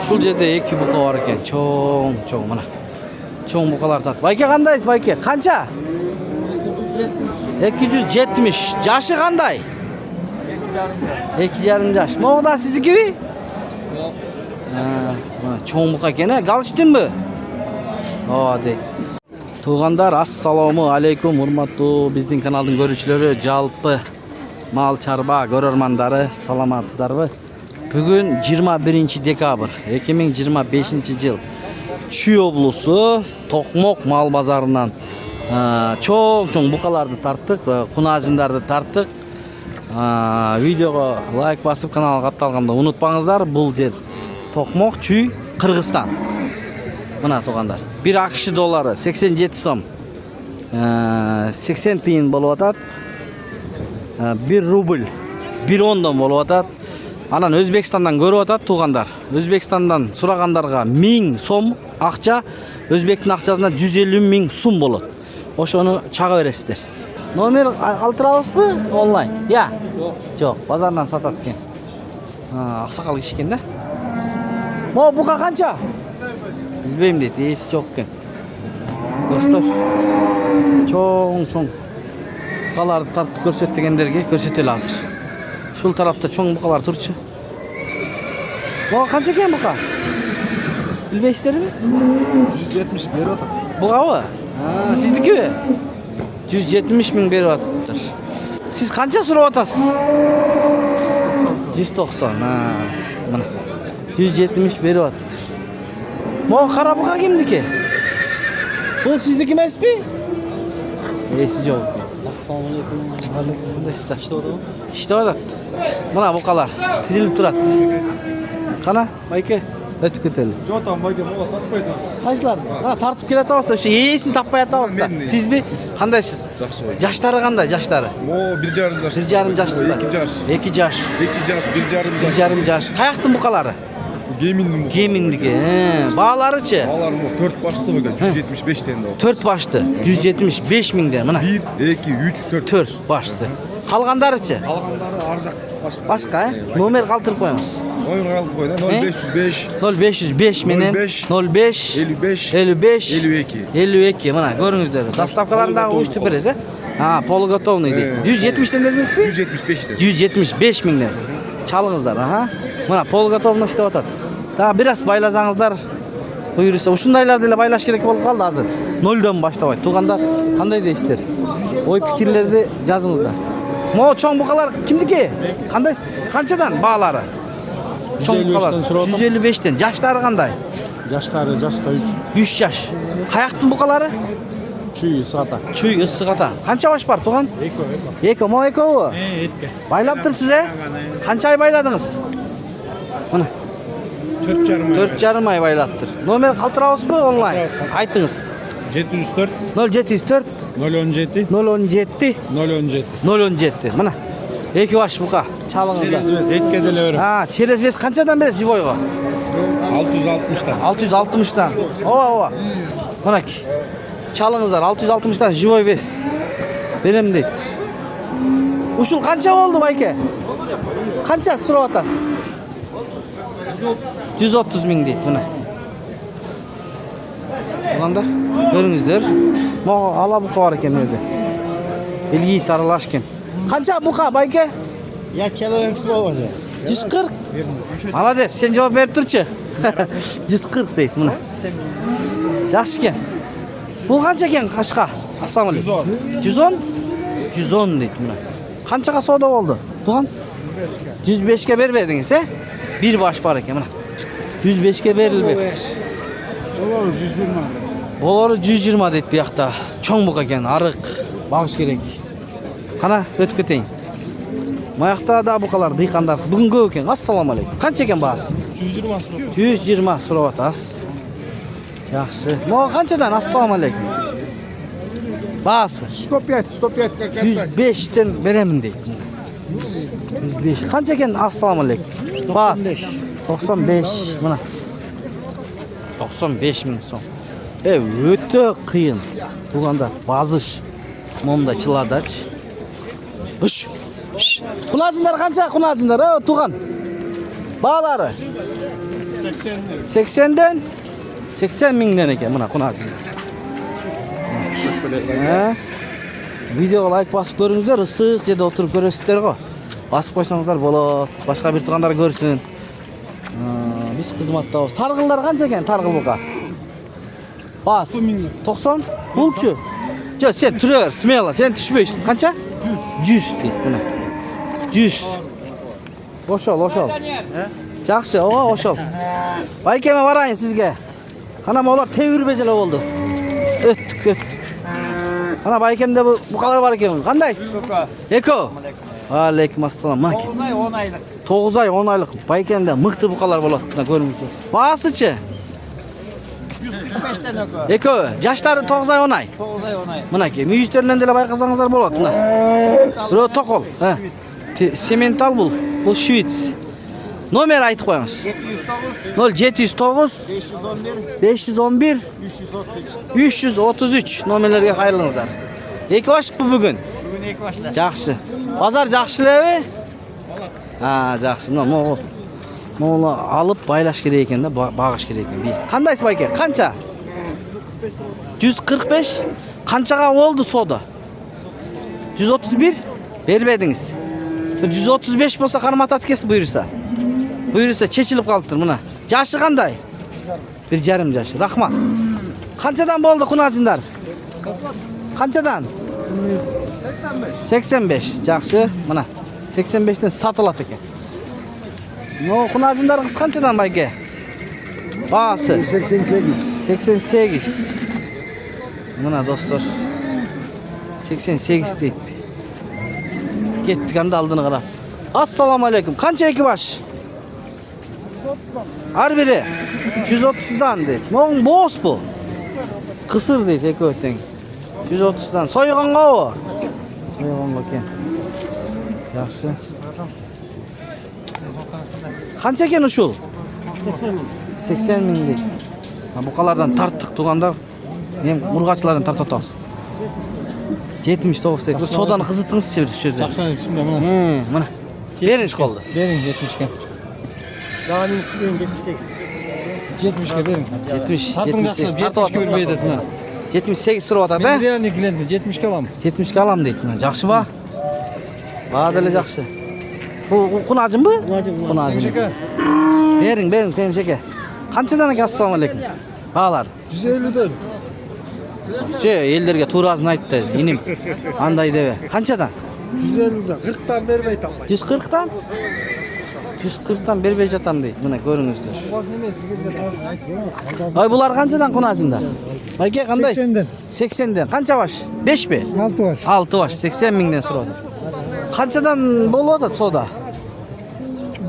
Ушул жерде эки бука бар экен. Чоң мына. Чоң букалар тат. Байке кандайсыз, байке? Канча? 270. Жашы кандай? 2,5 жаш. Могу да сиздикиби? Yok. Мына чоң бука экен, галыштыңбы? Ооба дейт. Туугандар, ассаламу алейкум, урматтуу биздин каналдын көрүүчүлөрү, жалпы мал чарба көрөрмандары, саламатсыздарбы? Бүгүн 21 декабрь 2025 жыл. Чүй облусу Токмок мал базарынан чоң букаларды тарттык, кунажындарды тарттык. Видеого лайк басып каналга катталганды унутпаңыздар. Бул жер Токмок, Чүй, Кыргызстан. Мына туугандар. 1 акш доллары 87 сом. 80 тыйын болуп атат. 1 рубль 1.10 болуп атат. Анан Өзбекстандан көрүп атат туугандар. Өзбекстандан сурагандарга 1000 сом акча, Өзбектин акчасына 150 000 сум болот. Ошону чага бересиздер. Номер алтырабызбы онлайн? Я. Жок, базардан сатат экен. Аксакал киши экен да. Мо бука канча? Билбейм дейт, эси жок экен. Достор, чоң букаларды тартып көрсөт дегендерге көрсөтөлү азыр. Шул тарапта чоң букалар турчу. Мо канча экен бука? Билбейсиздерби? 170 берип атат. Бугабы? Сиздикиби? 170 000 берип атыптыр. Сиз канча сурап атасыз? 190. Мына 170 берип атыптыр. Мо кара бука кимдики? Бул сиздики эмеспи? Эси жок экен. Ассаламу алейкум. İşte atат. Мына букалар тизилип турат. Кана, байке, өтүп кетели. Жок, там байке, мога тартпайсың. Кайсылар? Тартып келе атабыз да, ошо эсин таппай атабыз да. Сизби? Кандайсыз? Жакшы бай. Жаштары кандай, жаштары? Мо 1,5 жаш. 1,5 жаштар. 2 жаш. 2 жаш. 2 жаш, 1,5 жаш. 1,5 жаш. Каяктын букалары? Геминдин бу. Геминдики. Бааларычы? Алар мо 4 башты бекен, 175 тен да. 4 башты, 175 000 мына. 1, 2, 3, 4. 4 башты. Калгандарычы? Калгандары ар жак башка. Башка, Номер калтырып коюңуз. Oyun kaldı koyda 0505 0505 менен 05 55 55 52. 52 мына көрүңүздөр. Доставкаларындагы учтуп бересиз, полуготовный дейт. 170 дедиңизби? 175 тен. 175 000 чалыңыздар, Мына полуготовный иштеп атат. Дагы бир аз байласаңыздар, буюрса ушундайлар деле байлаш керек болуп калды азыр. 0дон баштабайт. Туугандар, кандай дейсиздер? Ой пикирлерди жазыңыздар. Мо чоң букалар кимдики? Кандайсыз? Канчадан баалары? Чоң букалар 155тен. Жаштары кандай? Жаштары жашка 3. 3 жаш. Каяктын букалары? Чүй сата. Чүй ысыгата. Канча баш бар туган? Эко. Мо экобу? Этке. Байлаптырсыз, Канча ай байладыңыз? Мына 4,5 ай байлаптыр. Номер калтырабызбы онлайн? Айтыңыз. 704 074 017 017 017. Мына. Эки баш бука. Чалыңыздар. Этке деле бер. Через вес канчадан бересиз живойго? 660тан. 660тан. Ооба. Мынакей. Чалыңыздар 660тан живой вес. Берем дейт. Ушул канча болду байке? Канча сурап атасыз? 130 000 дейт мына. Туугандар, көрүңүздөр. Могу ала бука бар экен жерде. Белги сарылаш экен. Канча бука байке? Я человек слово же. 140. Молодец, сен жооп берип турчу. 140 дейт мына. Жакшы экен. Бул канча экен кашка? Ассаламу алейкум. 110. 110 дейт мына. Канчага соода болду? Туган? 105ке бербедиңиз, Bir baş бар экен мына. 105ке берилбек. Олар 120. Болору 120 дейт биякта. Чоң бука экен, арык, багыш керек. Кана өтүп кетейин. Маякта да букалар дыйкандар бүгүн көп экен. Ассаламу алейкум. Канча экен баасы? 120 сурап атасыз. Жакшы. Мо канчадан? Ассаламу алейкум. Баасы 105 как 105тен беремин дейт. 105. Канча экен? Ассаламу алейкум. Баас 95 мына. 95 000 сом. Өтө кыйын. Туугандар, базыш. Момда чыладач. Үш. Кунажындар канча кунажындар, туган? Баалары? 80'den 80 mingden ekan buna kunacı. Videoga like basıp görüңүздөр, ысык жерде отуруп көрөсүздөр го. Басып койсоңуздар болот. Башка бир туугандар көрсүн. Биз кызматтабыз. Таргылдар канча экен таргыл бука? Бас 90. Булчу. Жо, сен түрө бер, смело. Сен түшпөйсүң. Канча? 100 дейт мына. 100. Ошол. Жакшы, ошол. Байкеме барайын сизге. Кана молар тебирбей эле болду. Өттүк. Ana baykemde bukalar var ekan. Qandaysiz? Eko. Alaykum assalom. 9 ay 10 aylık. 9 ay 10 aylık baykemde mıktı bukalar bolat. Görüngüzдөр. Basıçı. 145'ten ökü. Eko, yaşları 9 ay 10 ay. 9 ay 10 ay. Mınaki müyüzlerinden de baykasanızlar bolat. Mına. Bro tokol. Semental bul. Bu Şivits. Nomer aytıp koyuңuz. 709 0709 511 511 333. 333 nomerlerge hayırlыңыздар. Эки башпы бүгүн? Bugün ilk başla. Жакшы. Базар жакшы элеби? Жакшы. Могу алып байлаш керек экен да, багыш керек экен. Кандайсыз байке? Канча? 145. Канчага болду сода? 131 бербедиңиz. 135 болса карматат кес буйрса. Буйрса чечилип калыптыр мына. Жашы кандай? 1,5 жаш. Рахмат. Канчадан болду кунажындар? Канчадан? 85. Жакшы. Мына 85тен сатылат экен. Но кунажындарыңыз канчадан байке? Баасы 88. Мына достор. 88 дейт. Кеттик анда алдыны карас. Ассаламу алейкум. Канча эки баш? Ар бири 130дан дейт. Моң боос бу. Кысыр дейт экөө тең. 130дан. Сойгонгобу? Сойгонго экен. Жакшы. Канча экен ушул? 80 миң дейт. Букалардан тарттык туугандар. Эми мургачылардан тартып атабыз. 79 дейт. Соданы кызытыңызчы бир жерде. Baksana şimdi bana. Мына. Бериңиз колду. Verin 70'ke. Daha benim şu 78. 70'ke verin. 70. Tartın jakşı 70 görmeye dedim ha. 78 сурап атат, Ben realni klientim 70'ke alam. 70 алам дейт. Жакшы ба? Баа деле жакшы. Бул кунажынбы? Кунажын. Бериң, темшеке. Канчадан экен ассаламу алейкум. Баалар. 150'den. Че, элдерге туурасын айтты, иним. Андай дебе. Канчадан? 150'den. 40'tan vermeyi tapmayın. 140'tan? 140'tan бербей жатам дейт. Мына көрүңүздөр. Ай, булар канчадан кунажындар? Байке кандай? 80'den. 80'den. Канча баш? 5 бе? 6 var. 6 баш. 80 миңден сурады. Канчадан болуп атат сода?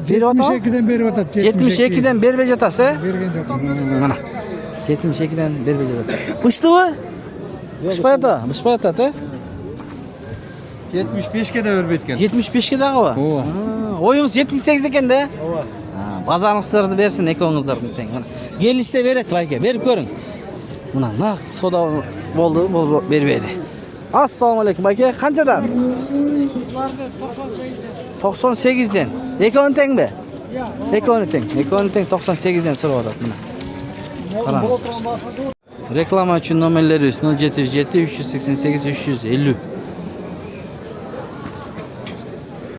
Берип атабы? 72'den beri vatat. 72'den бербей жатасыз, э? Bergen de. Мына. 72'den бербей жатат. Быштыбы? Бышпай атат, э? 75'ke de vermeyken. 75'ke дагы ба? Ооба. Оюңуз 78 экен да? Ооба. Базарыңыздарды берсин экөөңүздөрдүн тең. Мына. Келишсе берет байке, берип көрүң. Мына нак сода болду, бербейди. Ассаламу алейкум байке, канчадан? 98'den. Экөөнү тең бе? Экөөнү тең 98'den сурап атат мына. Караңыз. Реклама үчүн номерлерибиз 077 388 350.